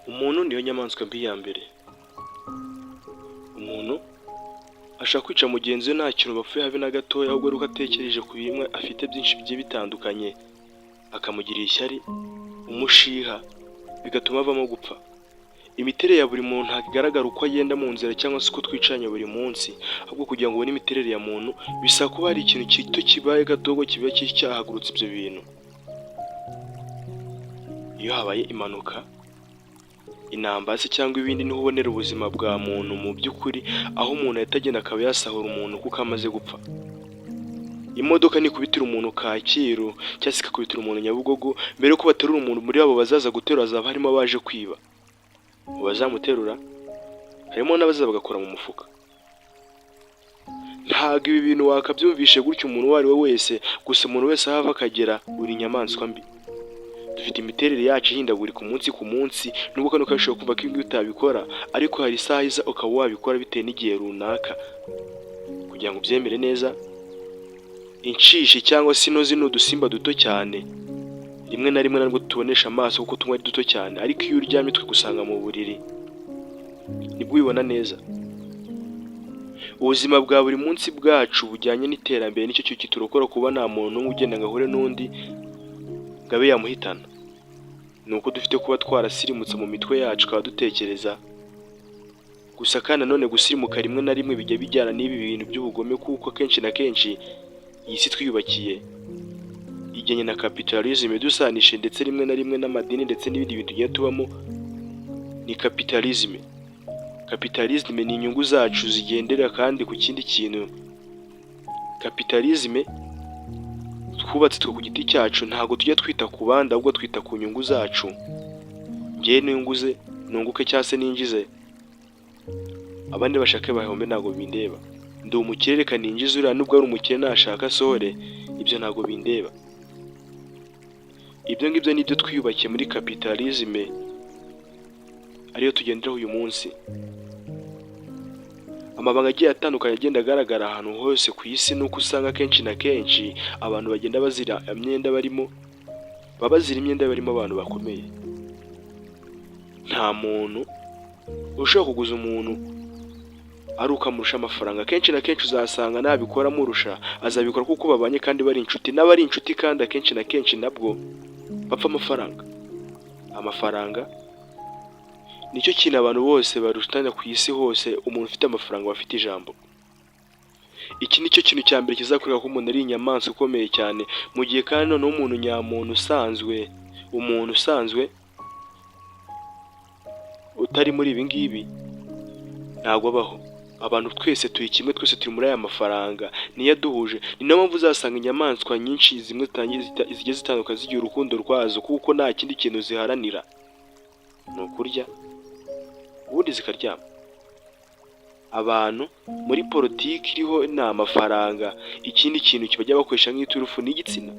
Umuntu niyo nyamaswa mbi ya mbere. Umuntu ashaka kwica mugenzi we nta kintu bapfuye habe na gatoya, ahubwo ari uko atekereje ku bimwe afite byinshi bigiye bitandukanye, akamugirira ishyari, umushiha, bigatuma avamo gupfa. Imiterere ya buri muntu ntabwo igaragara uko agenda mu nzira cyangwa se uko twicaranye buri munsi, ahubwo kugira ngo ubone imiterere ya muntu bisaba kuba hari ikintu gito kibaye gatogo kiba cyahagurutse ibyo bintu. Iyo habaye impanuka, intambara se cyangwa ibindi, niho ubonera ubuzima bwa muntu mu by'ukuri, aho umuntu ahita agenda akaba yasahura umuntu kuko amaze gupfa. Imodoka nikubitira umuntu Kacyiru cyangwa se ikakubitira umuntu Nyabugogo, mbere yuko baterura umuntu muri abo bazaza guterura hazaba harimo abaje kwiba. Mu bazamuterura harimo n'abazaza bagakora mu mufuka. Ntabwo ibi bintu wakabyumvishe gutyo umuntu uwo ari we wese, gusa umuntu wese aho ava akagera uri inyamaswa mbi. Dufite imiterere yacu ihindagurika umunsi ku munsi, nubwo kano kashobora kuva ko ibi utabikora, ariko hari isaha iza ukaba wabikora bitewe n'igihe runaka. Kugira ngo ubyemere neza, inshishi cyangwa se zino udusimba duto cyane, rimwe na rimwe nabwo tubonesha amaso kuko tumwe ari duto cyane, ariko iyo uryamye twigusanga mu buriri nibwo ubibona neza. Ubuzima bwa buri munsi bwacu bujyanye n'iterambere, nicyo cyo kiturokora kuba nta muntu n'umwe ugenda ngo ahure n'undi ngo abe yamuhitana. Ni uko dufite kuba twarasirimutse mu mitwe yacu, tukaba dutekereza. Gusa kandi nanone gusirimuka rimwe na rimwe bijya bijyana n'ibi bintu by'ubugome, kuko kenshi na kenshi iyi si twiyubakiye ijyanye na capitalism dusanishe, ndetse rimwe na rimwe n'amadini ndetse n'ibindi bintu tugiye tubamo ni capitalism. Capitalism ni inyungu zacu zigendera kandi ku kindi kintu. Capitalism twubatse twe ku giti cyacu, ntabwo tujya twita ku bandi, ahubwo twita ku nyungu zacu. Njyewe nunguze nunguke cyangwa se ninjize, abandi bashake bahombe ntabwo bindeba. Ndi umukire reka ninjize, uriya nubwo ari umukire nashaka asohore, ibyo ntabwo bindeba. Ibyo ngibyo nibyo twiyubakiye muri capitalism ariyo tugenderaho uyu munsi. Amabanga agiye atandukanye agenda agaragara ahantu hose ku isi, nuko usanga kenshi na kenshi abantu bagenda bazira imyenda barimo, baba bazira imyenda barimo abantu bakomeye. Nta muntu ushobora kuguza umuntu ari uko amurusha amafaranga. Kenshi na kenshi uzasanga nabikora amurusha, azabikora kuko babanye kandi bari inshuti, n'abari inshuti kandi akenshi na kenshi nabwo bapfa amafaranga. Amafaranga nicyo kintu abantu bose barutanya ku isi hose. Umuntu ufite amafaranga aba afite ijambo. Iki nicyo kintu cya mbere kizakwereka ko umuntu ari inyamaswa ikomeye cyane, mu gihe kandi noneho umuntu nyamuntu usanzwe, umuntu usanzwe utari muri ibi ngibi ntabwo abaho. Abantu twese turi kimwe, twese turi muri aya mafaranga, niyo aduhuje. Ni nayo mpamvu uzasanga inyamaswa nyinshi zimwe zigiye zitandukanye zigira urukundo rwazo, kuko nta kindi kintu ziharanira, ni ukurya ubundi zikaryama. Abantu muri politiki iriho ni amafaranga. Ikindi kintu kibajya bakoresha nk'iturufu ni igitsina.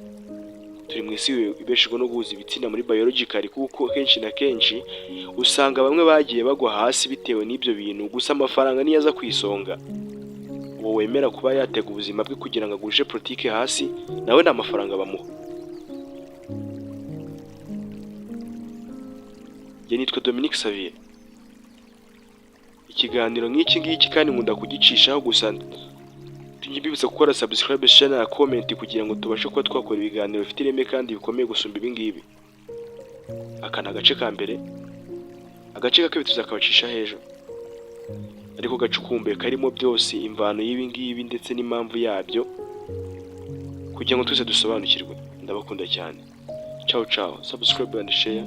Turi mu isi ibeshejwe no guhuza ibitsina muri biological, kuko kenshi na kenshi usanga bamwe bagiye bagwa hasi bitewe n'ibyo bintu, gusa amafaranga niyo aza ku isonga. Uwo wemera kuba yatega ubuzima bwe kugira ngo agurije politiki hasi, nawe nta mafaranga bamuha. Njye nitwa Dominique Xavier. Ikiganiro nk'iki ngiki kandi nkunda kugicishaho, gusa tujye gukora subscribe, share na comment kugira ngo tubashe kuba twakora ibiganiro bifite ireme kandi bikomeye gusumba ibi ngibi. Aka ni agace ka mbere. Agace ka kabiri tuzakabacisha hejuru, ariko gacukumbuye karimo byose, imvano y'ibi ngibi ndetse n'impamvu yabyo, kugira ngo twese dusobanukirwe. Ndabakunda cyane. Ciao ciao. Subscribe and share.